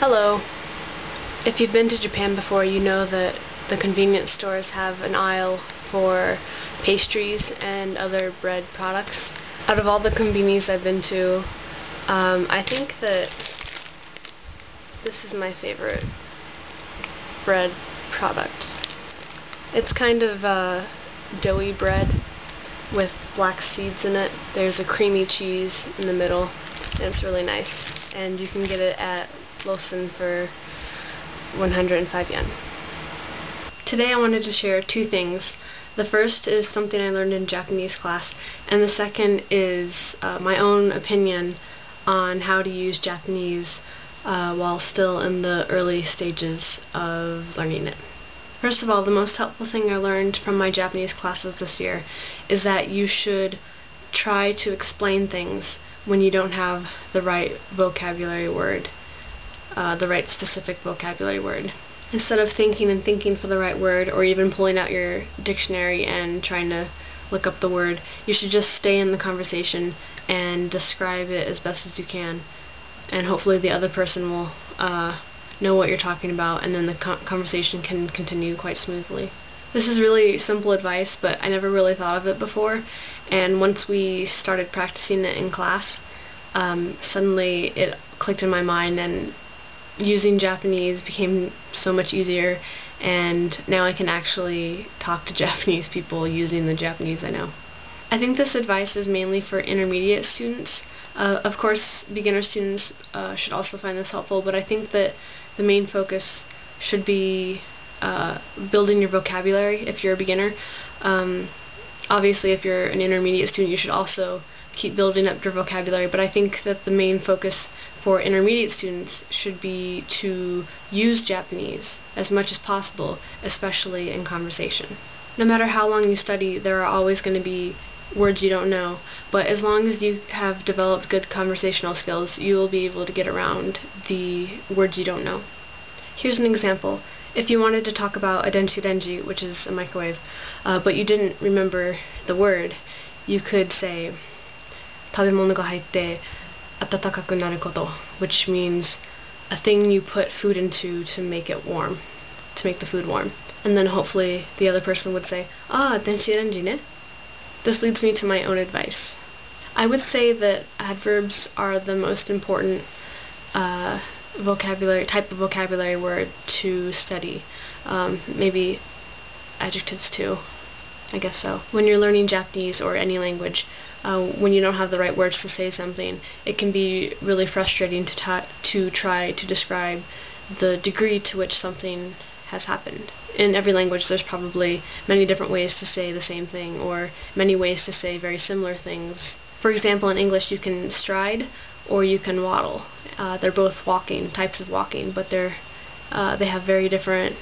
Hello. If you've been to Japan before, you know that the convenience stores have an aisle for pastries and other bread products. Out of all the convenience I've been to, I think that this is my favorite bread product. It's kind of doughy bread with black seeds in it. There's a creamy cheese in the middle, and it's really nice. And you can get it at Lawson for 105 yen. Today I wanted to share two things. The first is something I learned in Japanese class, and the second is my own opinion on how to use Japanese while still in the early stages of learning it. First of all, the most helpful thing I learned from my Japanese classes this year is that you should try to explain things when you don't have the right vocabulary word, the right specific vocabulary word. Instead of thinking and thinking for the right word, or even pulling out your dictionary and trying to look up the word, you should just stay in the conversation and describe it as best as you can, and hopefully the other person will know what you're talking about, and then the conversation can continue quite smoothly. This is really simple advice, but I never really thought of it before, and once we started practicing it in class, suddenly it clicked in my mind, and using Japanese became so much easier, and now I can actually talk to Japanese people using the Japanese I know. I think this advice is mainly for intermediate students. Of course, beginner students should also find this helpful, but I think that the main focus should be building your vocabulary if you're a beginner. Obviously, if you're an intermediate student, you should also keep building up your vocabulary, but I think that the main focus for intermediate students should be to use Japanese as much as possible, especially in conversation. No matter how long you study, there are always going to be words you don't know, but as long as you have developed good conversational skills, you will be able to get around the words you don't know. Here's an example. If you wanted to talk about a denshi, which is a microwave, but you didn't remember the word, you could say 食べ物が入って温かくなること, which means a thing you put food into to make it warm, to make the food warm. And then hopefully the other person would say, denshi ne? This leads me to my own advice. I would say that adverbs are the most important type of vocabulary word to study. Maybe adjectives too. I guess so. When you're learning Japanese or any language, when you don't have the right words to say something, it can be really frustrating to try to describe the degree to which something has happened. In every language there's probably many different ways to say the same thing, or many ways to say very similar things. For example, in English you can stride or you can waddle. They're both types of walking, but they have very different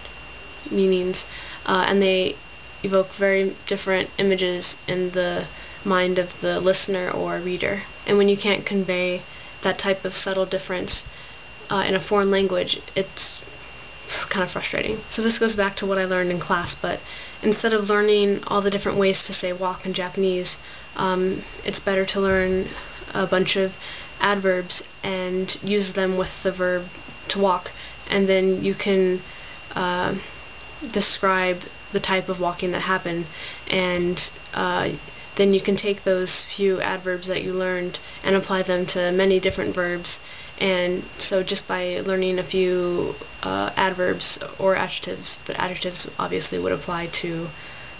meanings, and they evoke very different images in the mind of the listener or reader. And when you can't convey that type of subtle difference in a foreign language, it's kind of frustrating. So this goes back to what I learned in class, but instead of learning all the different ways to say walk in Japanese, it's better to learn a bunch of adverbs and use them with the verb to walk, and then you can describe the type of walking that happened, and then you can take those few adverbs that you learned and apply them to many different verbs. And so just by learning a few adverbs or adjectives, but adjectives obviously would apply to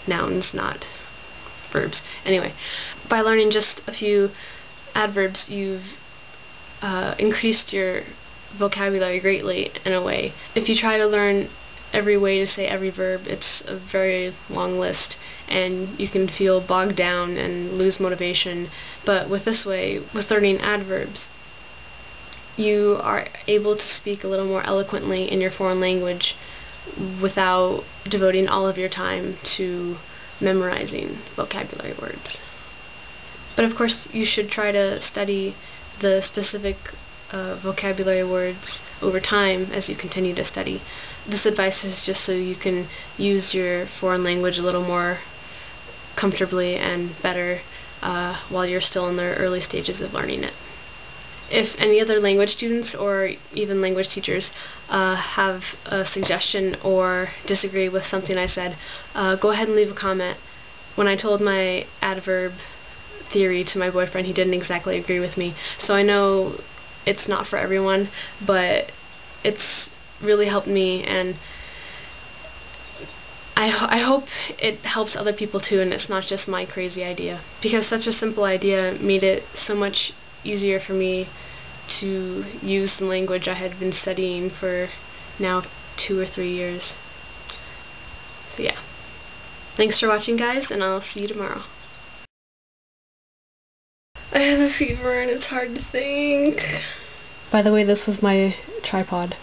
nouns, not verbs. Anyway, by learning just a few adverbs, you've increased your vocabulary greatly in a way. If you try to learn every way to say every verb, it's a very long list, and you can feel bogged down and lose motivation. But with this way, with learning adverbs, you are able to speak a little more eloquently in your foreign language without devoting all of your time to memorizing vocabulary words. But of course, you should try to study the specific vocabulary words over time as you continue to study. This advice is just so you can use your foreign language a little more comfortably and better while you're still in the early stages of learning it. If any other language students or even language teachers have a suggestion or disagree with something I said, go ahead and leave a comment. When I told my adverb theory to my boyfriend, he didn't exactly agree with me. So I know it's not for everyone, but it's really helped me, and I hope it helps other people too, and it's not just my crazy idea. Because such a simple idea made it so much easier for me to use the language I had been studying for now 2 or 3 years. So yeah. Thanks for watching, guys, and I'll see you tomorrow. I have a fever and it's hard to think. By the way, this was my tripod.